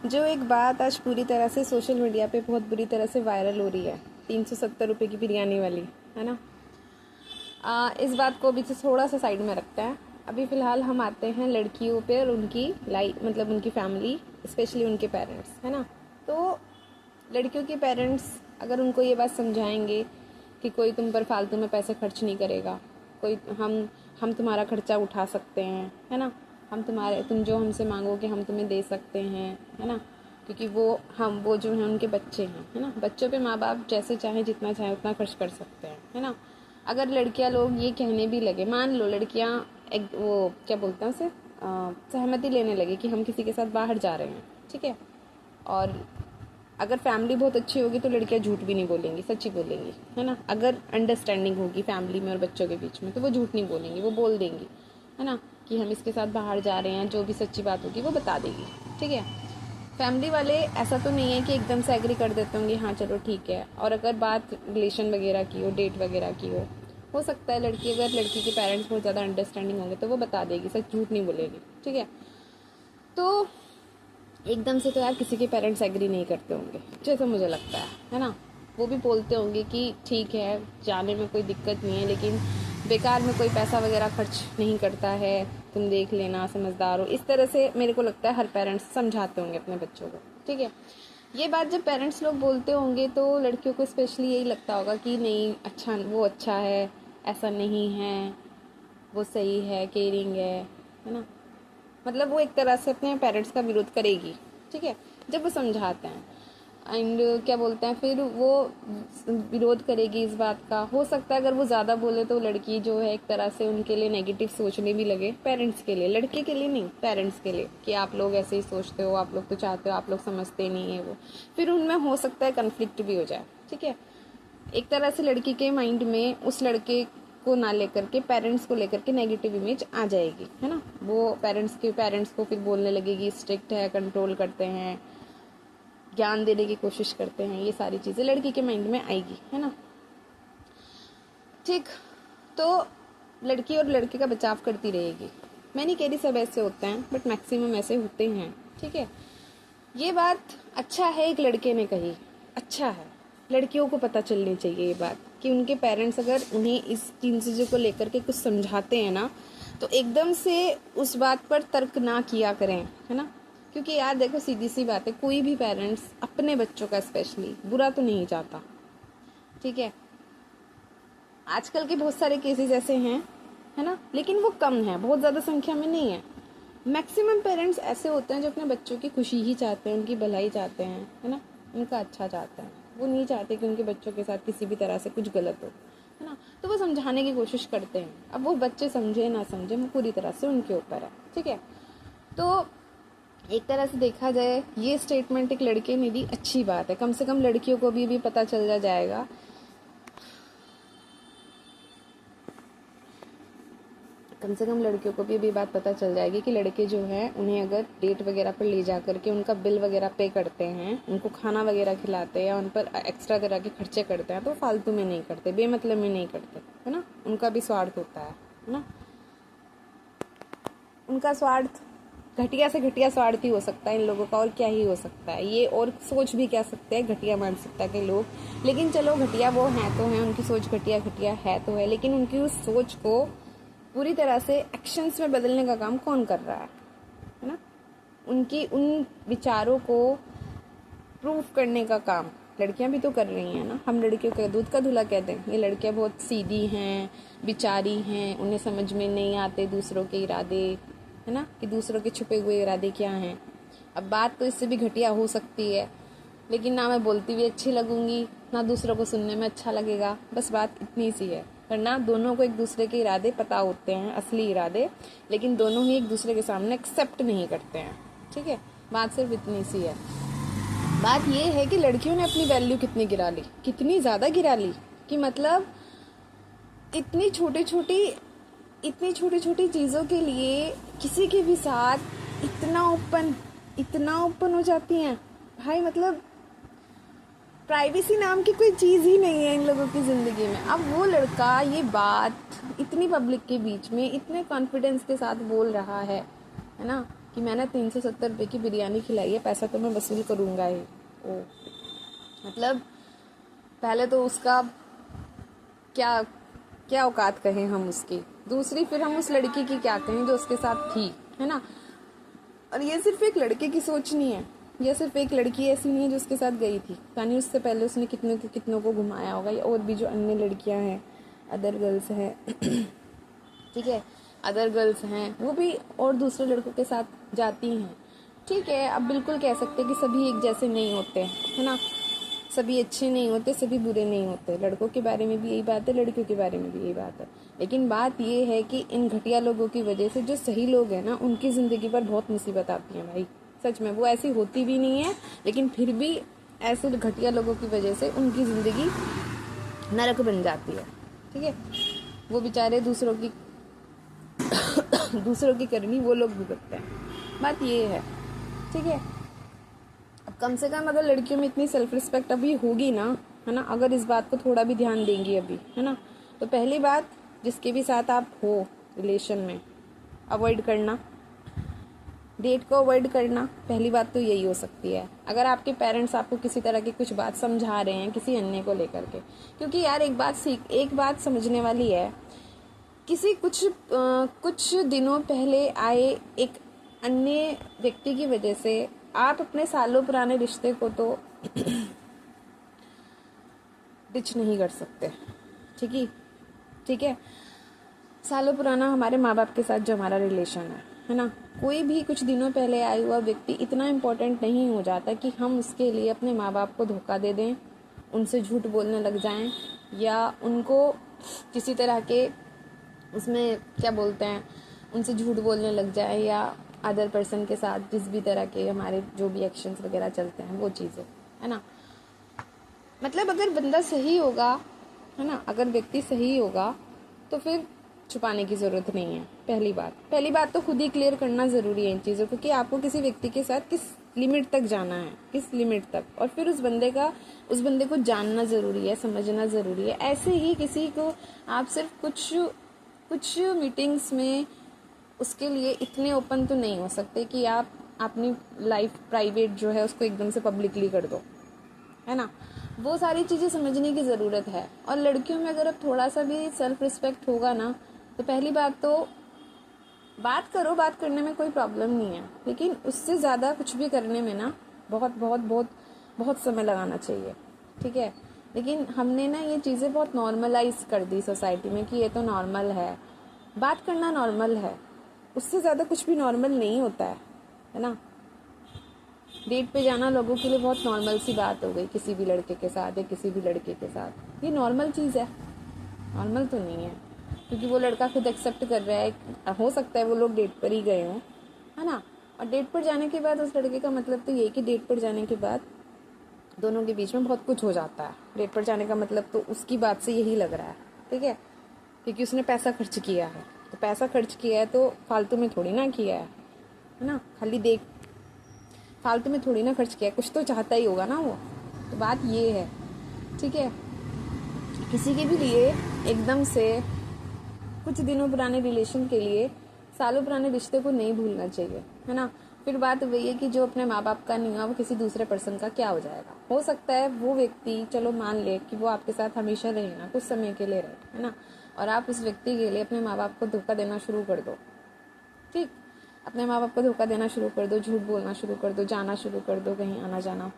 जो एक बात आज पूरी तरह से सोशल मीडिया पे बहुत बुरी तरह से वायरल हो रही है, 370 रुपये की बिरयानी वाली, है ना। इस बात को अभी से थोड़ा सा साइड में रखते हैं। अभी फ़िलहाल हम आते हैं लड़कियों पे और उनकी लाइफ, मतलब उनकी फैमिली, स्पेशली उनके पेरेंट्स, है ना। तो लड़कियों के पेरेंट्स अगर उनको ये बात समझाएंगे कि कोई तुम पर फालतू में पैसे खर्च नहीं करेगा, कोई हम तुम्हारा खर्चा उठा सकते हैं, है ना, तुम जो हमसे मांगोगे हम तुम्हें दे सकते हैं, है ना, क्योंकि वो जो हैं उनके बच्चे हैं, है ना। बच्चों पे माँ बाप जैसे चाहें, जितना चाहें उतना खर्च कर सकते हैं, है ना। अगर लड़कियां लोग ये कहने भी लगे, मान लो लड़कियां एक वो क्या बोलते हैं उसे, सहमति लेने लगे कि हम किसी के साथ बाहर जा रहे हैं, ठीक है, और अगर फैमिली बहुत अच्छी होगी तो लड़कियां झूठ भी नहीं बोलेंगी, सच ही बोलेंगी, है ना। अगर अंडरस्टैंडिंग होगी फैमिली में और बच्चों के बीच में तो वो झूठ नहीं बोलेंगी, वो बोल देंगी, है ना, कि हम इसके साथ बाहर जा रहे हैं, जो भी सच्ची बात होगी वो बता देगी, ठीक है। फैमिली वाले ऐसा तो नहीं है कि एकदम से एग्री कर देते होंगे, हाँ चलो ठीक है। और अगर बात रिलेशन वगैरह की हो, डेट वगैरह की हो सकता है अगर लड़की के पेरेंट्स बहुत ज़्यादा अंडरस्टैंडिंग होंगे तो वो बता देगी, सच झूठ नहीं बोलेगी, ठीक है। तो एकदम से तो यार किसी के पेरेंट्स एग्री नहीं करते होंगे, जैसा मुझे लगता है ना। वो भी बोलते होंगे कि ठीक है, जाने में कोई दिक्कत नहीं है, लेकिन बेकार में कोई पैसा वगैरह खर्च नहीं करता है, तुम देख लेना, समझदार हो, इस तरह से मेरे को लगता है हर पेरेंट्स समझाते होंगे अपने बच्चों को, ठीक है। ये बात जब पेरेंट्स लोग बोलते होंगे तो लड़कियों को स्पेशली यही लगता होगा कि नहीं, अच्छा, वो अच्छा है, ऐसा नहीं है, वो सही है, केयरिंग है ना। मतलब वो एक तरह से अपने पेरेंट्स का विरोध करेगी, ठीक है, जब वो समझाते हैं। एंड क्या बोलते हैं, फिर वो विरोध करेगी इस बात का। हो सकता है अगर वो ज़्यादा बोले तो लड़की जो है एक तरह से उनके लिए नेगेटिव सोचने भी लगे, पेरेंट्स के लिए, लड़के के लिए नहीं, पेरेंट्स के लिए, कि आप लोग ऐसे ही सोचते हो, आप लोग तो चाहते हो, आप लोग समझते नहीं है वो। फिर उनमें हो सकता है कन्फ्लिक्ट भी हो जाए, ठीक है। एक तरह से लड़की के माइंड में उस लड़के को ना लेकर के पेरेंट्स को लेकर के नेगेटिव इमेज आ जाएगी, है ना। वो पेरेंट्स को फिर बोलने लगेगी स्ट्रिक्ट है, कंट्रोल करते हैं, ज्ञान देने की कोशिश करते हैं, ये सारी चीज़ें लड़की के माइंड में आएगी, है ना। ठीक, तो लड़की और लड़के का बचाव करती रहेगी। मैं नहीं कह रही सब ऐसे होते हैं, बट मैक्सिमम ऐसे होते हैं, ठीक है। ये बात अच्छा है एक लड़के ने कही, अच्छा है, लड़कियों को पता चलनी चाहिए ये बात कि उनके पेरेंट्स अगर उन्हें इस तीन चीज़ों को लेकर के कुछ समझाते हैं ना, तो एकदम से उस बात पर तर्क ना किया करें, है ना। क्योंकि यार देखो, सीधी सी बात है, कोई भी पेरेंट्स अपने बच्चों का स्पेशली बुरा तो नहीं चाहता, ठीक है। आजकल के बहुत सारे केसेस ऐसे हैं, है ना, लेकिन वो कम है, बहुत ज़्यादा संख्या में नहीं है। मैक्सिमम पेरेंट्स ऐसे होते हैं जो अपने बच्चों की खुशी ही चाहते हैं, उनकी भलाई चाहते हैं, है ना, उनका अच्छा चाहते हैं। वो नहीं चाहते कि उनके बच्चों के साथ किसी भी तरह से कुछ गलत हो, है ना। तो वो समझाने की कोशिश करते हैं। अब वो बच्चे समझे ना समझे, वो पूरी तरह से उनके ऊपर है, ठीक है। तो एक तरह से देखा जाए, ये स्टेटमेंट एक लड़के ने दी, अच्छी बात है, कम से कम लड़कियों को भी पता चल जाएगा, कम से कम लड़कियों को भी अभी बात पता चल जाएगी कि लड़के जो हैं उन्हें अगर डेट वगैरह पर ले जा करके उनका बिल वगैरह पे करते हैं, उनको खाना वगैरह खिलाते हैं या उन पर एक्स्ट्रा तरह के खर्चे करते हैं, तो फालतू में नहीं करते, बेमतलब में नहीं करते, है ना। उनका भी स्वार्थ होता है ना। उनका स्वार्थ घटिया से घटिया स्वार्थ ही हो सकता है इन लोगों का, और क्या ही हो सकता है ये, और सोच भी क्या सकते हैं, घटिया मानसिकता के लोग। लेकिन चलो, घटिया वो हैं तो हैं, उनकी सोच घटिया घटिया है तो है, लेकिन उनकी उस सोच को पूरी तरह से एक्शंस में बदलने का काम कौन कर रहा है ना। उनकी उन विचारों को प्रूफ करने का काम लड़कियां भी तो कर रही हैं ना। हम लड़कियों का दूध का धुला कहते हैं, ये लड़कियां बहुत सीधी हैं, बिचारी हैं, उन्हें समझ में नहीं आते दूसरों के इरादे, है ना, कि दूसरों के छुपे हुए इरादे क्या हैं। अब बात तो इससे भी घटिया हो सकती है, लेकिन ना मैं बोलती हुई अच्छी लगूंगी, ना दूसरों को सुनने में अच्छा लगेगा, बस बात इतनी सी है। वरना दोनों को एक दूसरे के इरादे पता होते हैं, असली इरादे, लेकिन दोनों ही एक दूसरे के सामने एक्सेप्ट नहीं करते हैं, ठीक है। बात सिर्फ इतनी सी है। बात ये है कि लड़कियों ने अपनी वैल्यू कितनी गिरा ली, कितनी ज़्यादा गिरा ली, कि मतलब इतनी छोटी छोटी चीज़ों के लिए किसी के भी साथ इतना ओपन हो जाती हैं भाई। मतलब प्राइवेसी नाम की कोई चीज़ ही नहीं है इन लोगों की ज़िंदगी में। अब वो लड़का ये बात इतनी पब्लिक के बीच में इतने कॉन्फिडेंस के साथ बोल रहा है ना, कि मैंने 370 रुपये की बिरयानी खिलाई है, पैसा तो मैं वसूल करूँगा ही। ओ मतलब पहले तो उसका क्या क्या औकात कहें हम उसकी, दूसरी फिर हम उस लड़की की क्या कहें जो उसके साथ थी, है ना। और ये सिर्फ एक लड़के की सोच नहीं है, ये सिर्फ एक लड़की ऐसी नहीं है जो उसके साथ गई थी, यानी उससे पहले उसने कितनों को घुमाया होगा, या और भी जो अन्य लड़कियां हैं, अदर गर्ल्स हैं ठीक है, अदर गर्ल्स हैं वो भी और दूसरे लड़कों के साथ जाती हैं। ठीक है, अब बिल्कुल कह सकते हैं कि सभी एक जैसे नहीं होते, है ना, सभी अच्छे नहीं होते, सभी बुरे नहीं होते। लड़कों के बारे में भी यही बात है, लड़कियों के बारे में भी यही बात है। लेकिन बात ये है कि इन घटिया लोगों की वजह से जो सही लोग हैं ना, उनकी ज़िंदगी पर बहुत मुसीबत आती है भाई, सच में। वो ऐसी होती भी नहीं है, लेकिन फिर भी ऐसे घटिया लोगों की वजह से उनकी ज़िंदगी नरक बन जाती है। ठीक है, वो बेचारे दूसरों की करनी वो लोग भुगतते हैं, बात ये है। ठीक है, अब कम से कम अगर लड़कियों में इतनी सेल्फ रिस्पेक्ट अभी होगी ना, है ना, अगर इस बात को थोड़ा भी ध्यान देंगी अभी, है ना, तो पहली बात, जिसके भी साथ आप हो रिलेशन में, अवॉइड करना, डेट को अवॉइड करना, पहली बात तो यही हो सकती है। अगर आपके पेरेंट्स आपको किसी तरह की कुछ बात समझा रहे हैं किसी अन्य को लेकर के, क्योंकि यार एक बात समझने वाली है, कुछ दिनों पहले आए एक अन्य व्यक्ति की वजह से आप अपने सालों पुराने रिश्ते को तो डिच नहीं कर सकते। ठीक है, सालों पुराना हमारे माँ बाप के साथ जो हमारा रिलेशन है ना, कोई भी कुछ दिनों पहले आया हुआ व्यक्ति इतना इम्पोर्टेंट नहीं हो जाता कि हम उसके लिए अपने माँ बाप को धोखा दे दें, उनसे झूठ बोलने लग जाएं, या उनको किसी तरह के उसमें क्या बोलते हैं, उनसे झूठ बोलने लग जाए, या अदर पर्सन के साथ जिस भी तरह के हमारे जो भी एक्शंस वगैरह चलते हैं वो चीज़ें, है ना। मतलब अगर बंदा सही होगा, है ना, अगर व्यक्ति सही होगा तो फिर छुपाने की ज़रूरत नहीं है। पहली बात तो खुद ही क्लियर करना ज़रूरी है इन चीज़ों को, कि आपको किसी व्यक्ति के साथ किस लिमिट तक जाना है, किस लिमिट तक, और फिर उस बंदे को जानना ज़रूरी है, समझना ज़रूरी है। ऐसे ही किसी को आप सिर्फ कुछ मीटिंग्स में उसके लिए इतने ओपन तो नहीं हो सकते कि आप अपनी लाइफ प्राइवेट जो है उसको एकदम से पब्लिकली कर दो, है ना। वो सारी चीज़ें समझने की ज़रूरत है। और लड़कियों में अगर अब थोड़ा सा भी सेल्फ रिस्पेक्ट होगा ना, तो पहली बात तो बात करो, बात करने में कोई प्रॉब्लम नहीं है, लेकिन उससे ज़्यादा कुछ भी करने में ना बहुत बहुत बहुत बहुत समय लगाना चाहिए। ठीक है, लेकिन हमने ना ये चीज़ें बहुत नॉर्मलाइज कर दी सोसाइटी में कि ये तो नॉर्मल है, बात करना नॉर्मल है, उससे ज़्यादा कुछ भी नॉर्मल नहीं होता है ना। डेट पे जाना लोगों के लिए बहुत नॉर्मल सी बात हो गई, किसी भी लड़के के साथ या किसी भी लड़के के साथ, ये नॉर्मल चीज़ है, नॉर्मल तो नहीं है, क्योंकि वो लड़का खुद एक्सेप्ट कर रहा है। हो सकता है वो लोग डेट पर ही गए हों, है ना। और डेट पर जाने के बाद उस लड़के का मतलब तो ये कि डेट पर जाने के बाद दोनों के बीच में बहुत कुछ हो जाता है। डेट पर जाने का मतलब तो उसकी बात से यही लग रहा है, ठीक है, क्योंकि उसने पैसा खर्च किया है, तो पैसा खर्च किया है तो फालतू में थोड़ी ना किया है ना, खाली फालतू में थोड़ी ना खर्च किया, कुछ तो चाहता ही होगा ना वो। तो बात ये है, ठीक है, किसी के भी लिए एकदम से कुछ दिनों पुराने रिलेशन के लिए सालों पुराने रिश्ते को नहीं भूलना चाहिए, है ना। फिर बात वही है कि जो अपने माँ बाप का नहीं हुआ वो किसी दूसरे पर्सन का क्या हो जाएगा। हो सकता है वो व्यक्ति, चलो मान ले कि वो आपके साथ हमेशा रहे ना, कुछ समय के लिए रहे, है ना, और आप उस व्यक्ति के लिए अपने माँ बाप को धोखा देना शुरू कर दो। ठीक, अपने माँ बाप को धोखा देना शुरू कर दो, झूठ बोलना शुरू कर दो, जाना शुरू कर दो कहीं आना जाना,